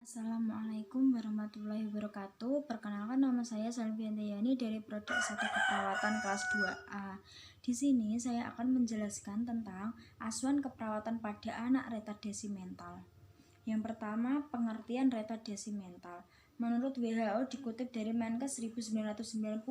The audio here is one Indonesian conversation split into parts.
Assalamualaikum warahmatullahi wabarakatuh. Perkenalkan, nama saya Salviantayani dari Prodi S1 Keperawatan kelas 2A. Di sini saya akan menjelaskan tentang asuhan keperawatan pada anak retardasi mental. Yang pertama, pengertian retardasi mental. Menurut WHO dikutip dari Menkes 1990,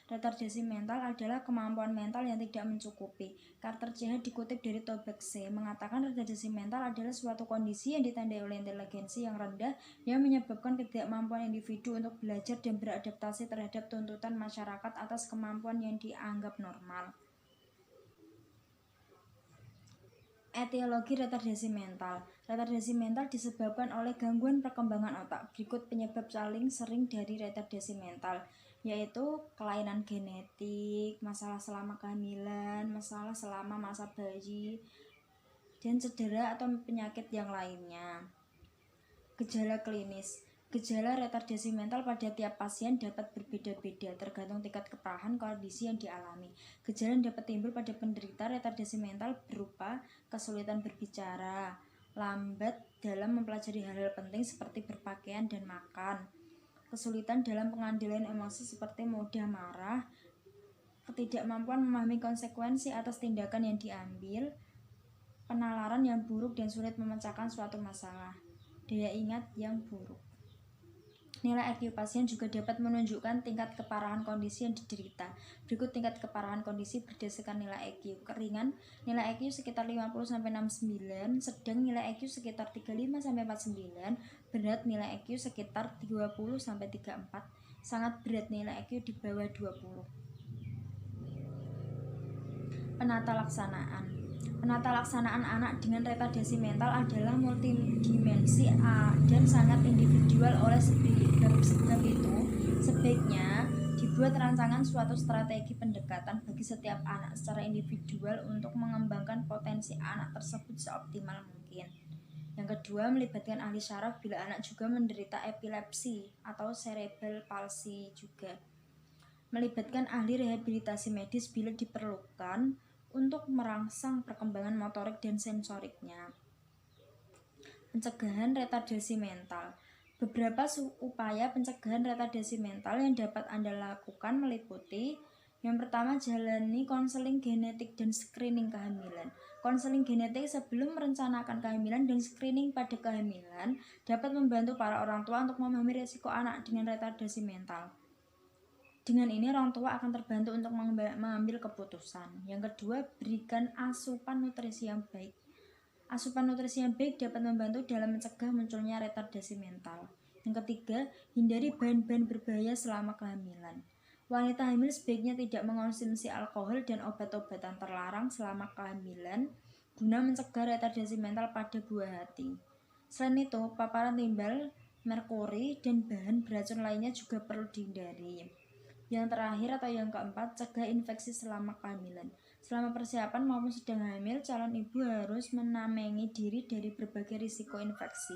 retardasi mental adalah kemampuan mental yang tidak mencukupi. Carter CH dikutip dari Toback mengatakan retardasi mental adalah suatu kondisi yang ditandai oleh inteligensi yang rendah yang menyebabkan ketidakmampuan individu untuk belajar dan beradaptasi terhadap tuntutan masyarakat atas kemampuan yang dianggap normal. Etiologi retardasi mental. Retardasi mental disebabkan oleh gangguan perkembangan otak. Berikut penyebab paling sering dari retardasi mental, yaitu kelainan genetik, masalah selama kehamilan, masalah selama masa bayi, dan cedera atau penyakit yang lainnya. Gejala klinis. Gejala retardasi mental pada tiap pasien dapat berbeda-beda tergantung tingkat keparahan kondisi yang dialami. Gejala yang dapat timbul pada penderita retardasi mental berupa kesulitan berbicara, lambat dalam mempelajari hal-hal penting seperti berpakaian dan makan, kesulitan dalam pengendalian emosi seperti mudah marah, ketidakmampuan memahami konsekuensi atas tindakan yang diambil, penalaran yang buruk dan sulit memecahkan suatu masalah, daya ingat yang buruk. Nilai IQ pasien juga dapat menunjukkan tingkat keparahan kondisi yang diderita. Berikut tingkat keparahan kondisi berdasarkan nilai IQ. Ringan, nilai IQ sekitar 50-69, sedang nilai IQ sekitar 35-49, berat nilai IQ sekitar 20-34, sangat berat nilai IQ di bawah 20. Penata laksanaan. Penata laksanaan anak dengan retardasi mental adalah multidimensi dan sangat individual. Oleh sebab itu, sebaiknya dibuat rancangan suatu strategi pendekatan bagi setiap anak secara individual untuk mengembangkan potensi anak tersebut seoptimal mungkin. Yang kedua, melibatkan ahli syaraf bila anak juga menderita epilepsi atau cerebral palsy juga. Melibatkan ahli rehabilitasi medis bila diperlukan untuk merangsang perkembangan motorik dan sensoriknya. Pencegahan retardasi mental. Beberapa upaya pencegahan retardasi mental yang dapat Anda lakukan meliputi: yang pertama, jalani konseling genetik dan screening kehamilan. Konseling genetik sebelum merencanakan kehamilan dan screening pada kehamilan dapat membantu para orang tua untuk memahami risiko anak dengan retardasi mental. Dengan ini orang tua akan terbantu untuk mengambil keputusan. Yang kedua, berikan asupan nutrisi yang baik. Asupan nutrisi yang baik dapat membantu dalam mencegah munculnya retardasi mental. Yang ketiga, hindari bahan-bahan berbahaya selama kehamilan. Wanita hamil sebaiknya tidak mengonsumsi alkohol dan obat-obatan terlarang selama kehamilan guna mencegah retardasi mental pada buah hati. Selain itu, paparan timbal, merkuri, dan bahan beracun lainnya juga perlu dihindari. Yang terakhir atau yang keempat, cegah infeksi selama kehamilan. Selama persiapan maupun sedang hamil, calon ibu harus menamengi diri dari berbagai risiko infeksi.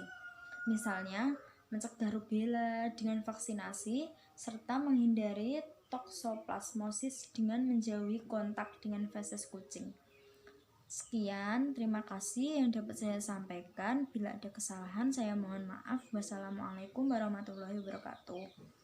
Misalnya, mencegah rubella dengan vaksinasi, serta menghindari toksoplasmosis dengan menjauhi kontak dengan feses kucing. Sekian, terima kasih yang dapat saya sampaikan. Bila ada kesalahan, saya mohon maaf. Wassalamualaikum warahmatullahi wabarakatuh.